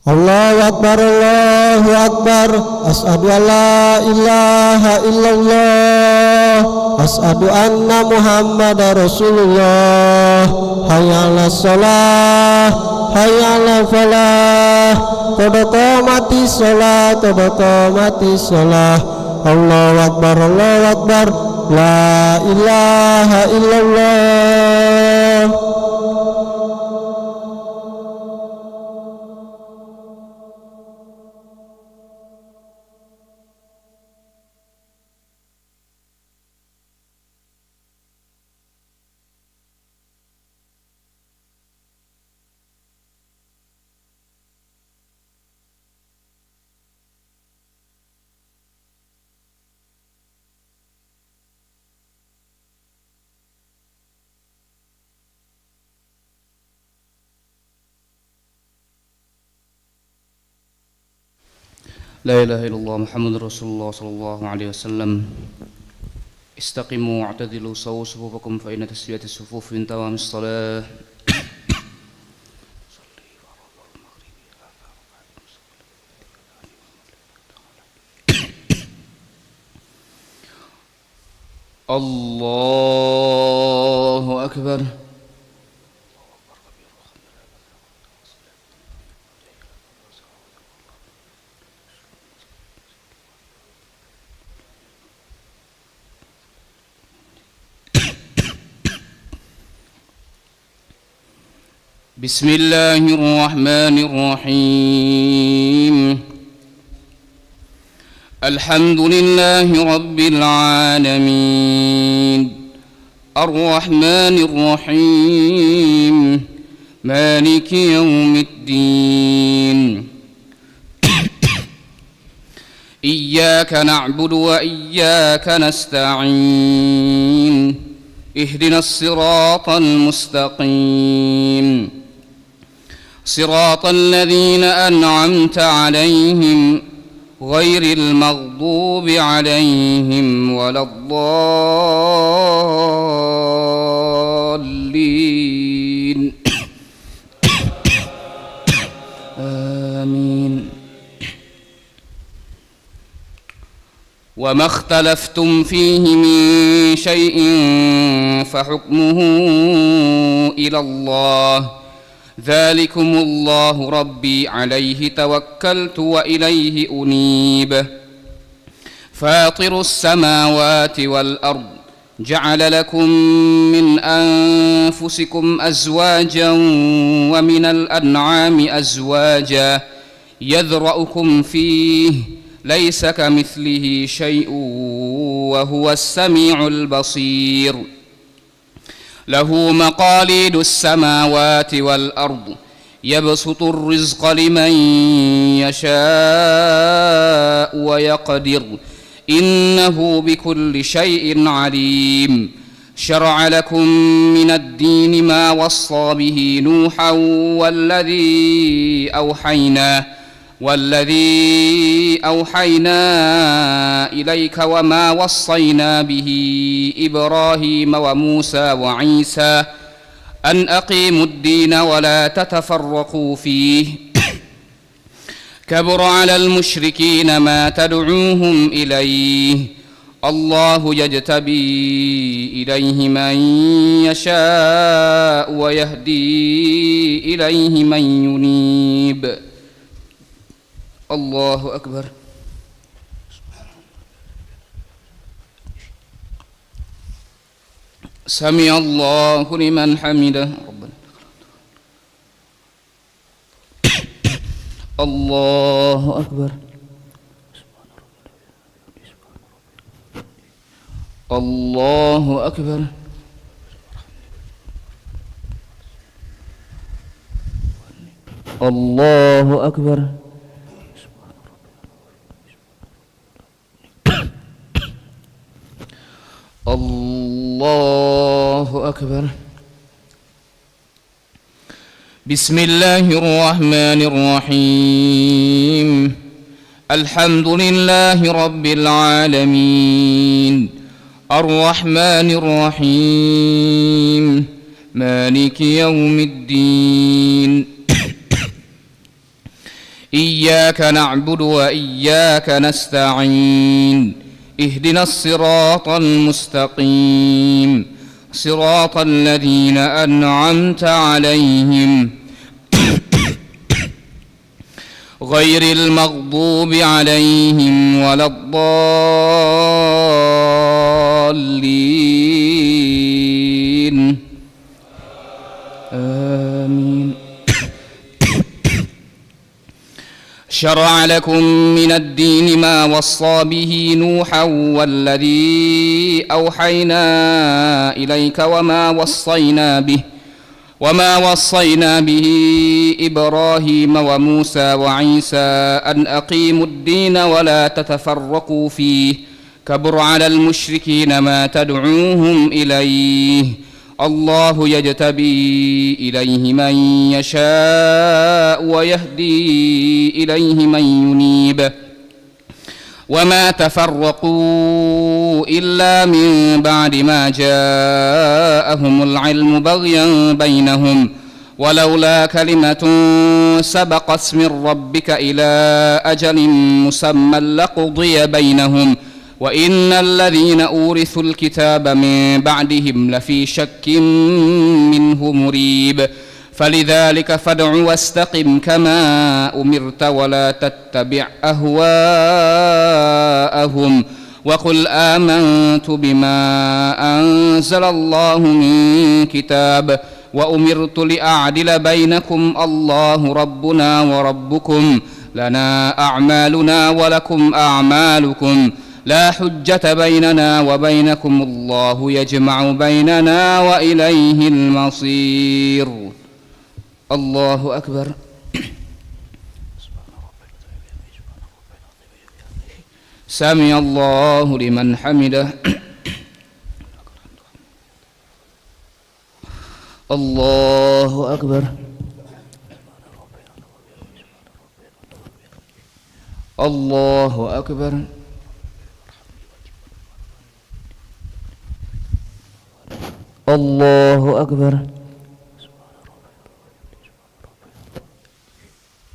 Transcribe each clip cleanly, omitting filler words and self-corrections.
Allahu Akbar, Allahu Akbar. Asyhadu an la ilaha illallah, asyhadu anna Muhammadar Rasulullah. Hayya 'alas shalah, hayya 'alal falah. Qad qamatis shalah, qad qamatis shalah. Allahu Akbar, Allahu Akbar. La ilaha illallah. لا إله إلا الله محمد رسول الله صلى الله عليه وسلم. استقيموا واعتدلوا سووا صفوفكم فإن تسوية الصفوف من تمام الصلاة. الله أكبر. بسم الله الرحمن الرحيم. الحمد لله رب العالمين الرحمن الرحيم مالك يوم الدين. إياك نعبد وإياك نستعين. اهدنا الصراط المستقيم صراط الذين أنعمت عليهم غير المغضوب عليهم ولا الضالين. آمين. وما اختلفتم فيه من شيء فحكمه إلى الله ذلكم الله ربي عليه توكلت وإليه أنيب. فاطر السماوات والأرض جعل لكم من أنفسكم أزواجا ومن الأنعام أزواجا يذرأكم فيه ليس كمثله شيء وهو السميع البصير. له مقاليد السماوات والأرض يبسط الرزق لمن يشاء ويقدر إنه بكل شيء عليم. شرع لكم من الدين ما وصى به نوحا والذي أوحينا إليك وما وصينا به إبراهيم وموسى وعيسى أن أقيموا الدين ولا تتفرقوا فيه كبر على المشركين ما تدعوهم إليه الله يجتبي إليه من يشاء ويهدي إليه من ينيب. الله أكبر. سمع الله لمن حمده ربنا. الله أكبر. الله أكبر. الله أكبر. الله أكبر. بسم الله الرحمن الرحيم. الحمد لله رب العالمين الرحمن الرحيم مالك يوم الدين. إياك نعبد وإياك نستعين اهدنا الصراط المستقيم صراط الذين أنعمت عليهم غير المغضوب عليهم ولا الضالين آمين. شرع لكم من الدين ما وصى به نوحا والذي أوحينا إليك وما وصينا به إبراهيم وموسى وعيسى أن أقيموا الدين ولا تتفرقوا فيه كبر على المشركين ما تدعوهم إليه الله يجتبي إليه من يشاء ويهدي إليه من ينيب وما تفرقوا إلا من بعد ما جاءهم العلم بغيا بينهم ولولا كلمة سبقت من ربك إلى أجل مسمى لقضي بينهم وإن الذين أورثوا الكتاب من بعدهم لفي شك منه مريب فلذلك فادع واستقم كما أمرت ولا تتبع أهواءهم وقل آمنت بما أنزل الله من كتاب وأمرت لأعدل بينكم الله ربنا وربكم لنا أعمالنا ولكم أعمالكم لا حجة بيننا وبينكم الله يجمع بيننا وإليه المصير. الله أكبر. سمع الله لمن حمده. الله أكبر. الله أكبر. الله أكبر.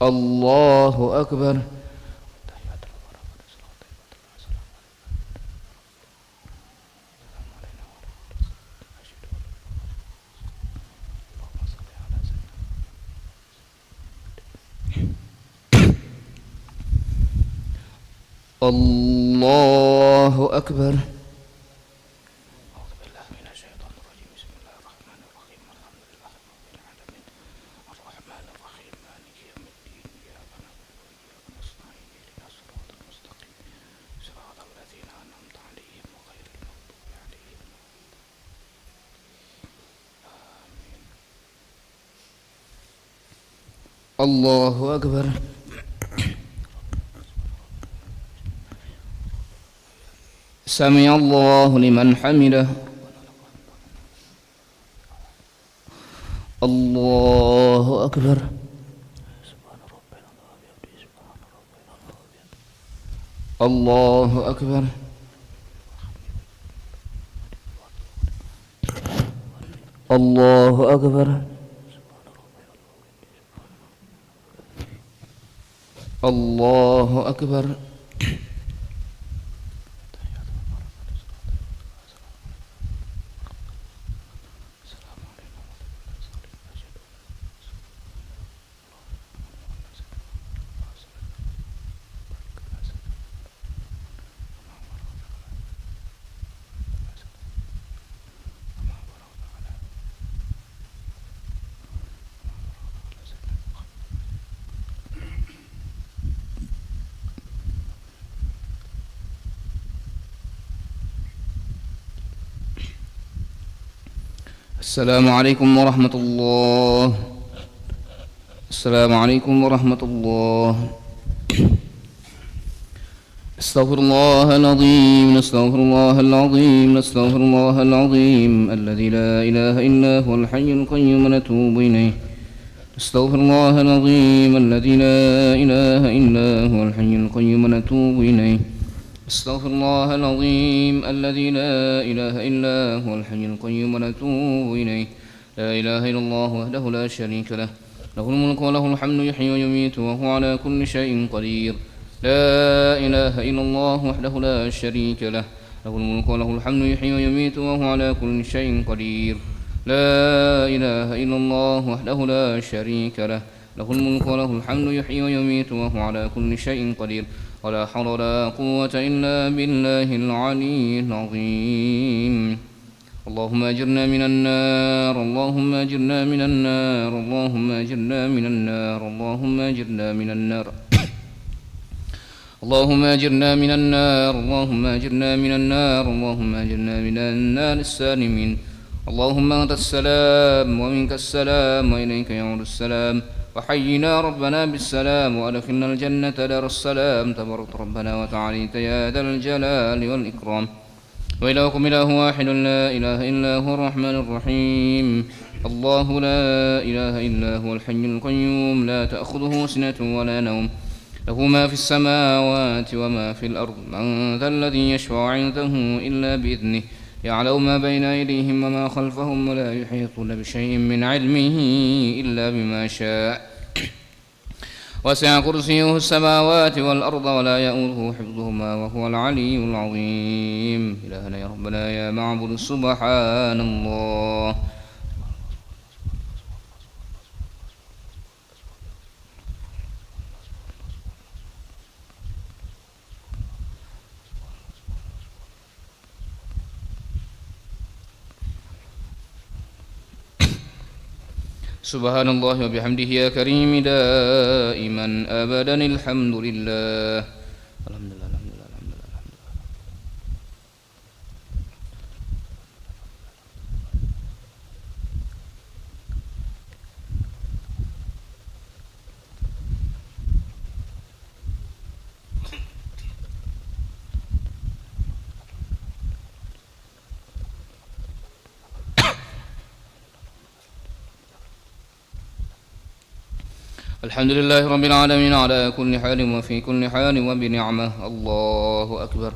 الله أكبر. الله أكبر. الله أكبر. سمع الله لمن حمده. الله أكبر. الله أكبر. الله أكبر. الله أكبر. السلام عليكم ورحمة الله. السلام عليكم ورحمة الله. استغفر الله العظيم. استغفر الله العظيم. استغفر الله العظيم الذي لا إله إلا هو الحي القيوم ونتوب إليه. استغفر الله العظيم الذي لا إله إلا هو الحي القيوم ونتوب إليه. استغفر الله العظيم الذي لا إله إلا هو الحي القيوم ونتوب إليه. لا إله إلا الله وحده لا شريك له له الملك وله الحمد يحيي ويميت وهو على كل شيء قدير. لا إله إلا الله وحده لا شريك له، له الملك وله الحمد يحيي ويميت وهو على كل شيء قدير. لا إله إلا الله وحده لا شريك له، له الملك وله الحمد يحيي ويميت وهو على كل شيء قدير. ولا حول ولا قوة إلا بالله العلي العظيم. اللهم أجرنا من النار، اللهم أجرنا من النار، اللهم أجرنا من النار، اللهم أجرنا من النار، اللهم أجرنا من النار، اللهم أجرنا من النار، اللهم أجرنا من النار السالمين. اللهم أنت السلام ومنك السلام وإليك يعود السلام. وحينا ربنا بالسلام وأدخلنا الجنة دار السلام. تبارك ربنا وتعاليت يا ذا الجلال والإكرام. وإلهكم إله واحد لا إله إلا هو الرحمن الرحيم. الله لا إله إلا هو الحي القيوم لا تأخذه سنة ولا نوم، له ما في السماوات وما في الأرض. من ذا الذي يشفع عنده إلا بإذنه، يعلم ما بين أيديهم وما خلفهم ولا يحيطون بشيء من علمه إلا بما شاء. وسع كرسيه السماوات والأرض ولا يؤوده حفظهما وهو العلي العظيم. إلهنا يا ربنا يا معبود سبحان الله. سبحان الله وبحمده يا كريم دائما أبدا الحمد لله. الحمد لله الحمد لله الحمد لله الحمد لله. الحمد لله رب العالمين على كل حال وفي كل حال وبنعمة. الله أكبر.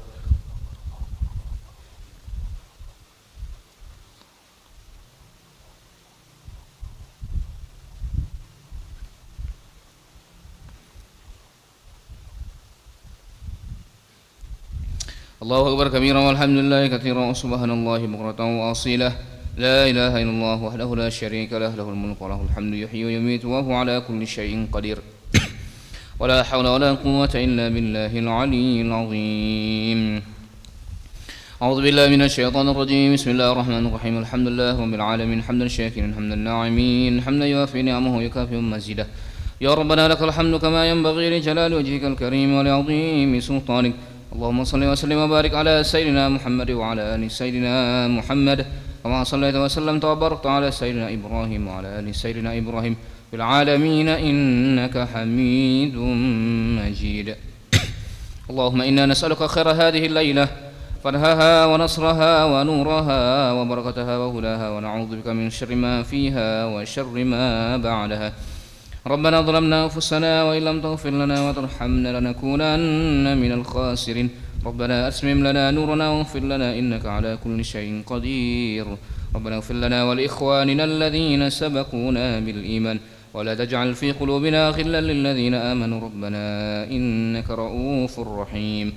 الله أكبر كبيرا والحمد لله كثيرا وسبحان الله بكرة وأصيلا. لا إله إلا الله وحده لا شريك له، له الملك وله الحمد يحيي ويميت وهو على كل شيء قدير. ولا حول ولا قوة إلا بالله العلي العظيم. أعوذ بالله من الشيطان الرجيم. بسم الله الرحمن الرحيم. الحمد لله رب العالمين حمدا شاكرا حمدا ناعمين حمدا يوافي نعمه ويكافئ مزيده. يا ربنا لك الحمد كما ينبغي لجلال وجهك الكريم ولعظيم سلطانك. اللهم صل وسلم وبارك على سيدنا محمد وعلى آل سيدنا محمد كما صليت وسلمت وباركت على سيدنا إبراهيم وعلى آل سيدنا إبراهيم في العالمين إنك حميد مجيد. اللهم إنا نسألك خير هذه الليلة، فرحها ونصرها ونورها وبركتها وهداها، ونعوذ بك من شر ما فيها وشر ما بعدها. ربنا ظلمنا أنفسنا وإن لم تغفر لنا وترحمنا لنكونن من الخاسرين. ربنا أتمم لنا نورنا واغفر لنا إنك على كل شيء قدير. ربنا اغفر لنا ولإخواننا الذين سبقونا بالإيمان ولا تجعل في قلوبنا غلا للذين آمنوا ربنا إنك رؤوف رحيم.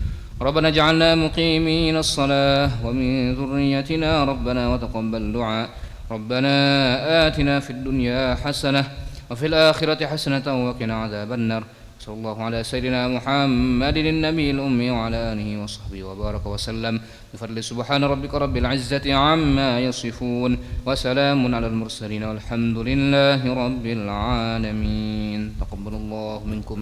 ربنا اجعلنا مقيمين الصلاة ومن ذريتنا ربنا وتقبل دعاء. ربنا آتنا في الدنيا حسنة وفي الآخرة حسنة وقنا عذاب النار. صلى الله على سيدنا محمد النبي الأمي وعلى آله وصحبه وبارك وسلم بفضل سبحان ربك رب العزة عما يصفون وسلام على المرسلين والحمد لله رب العالمين. تقبل الله منكم.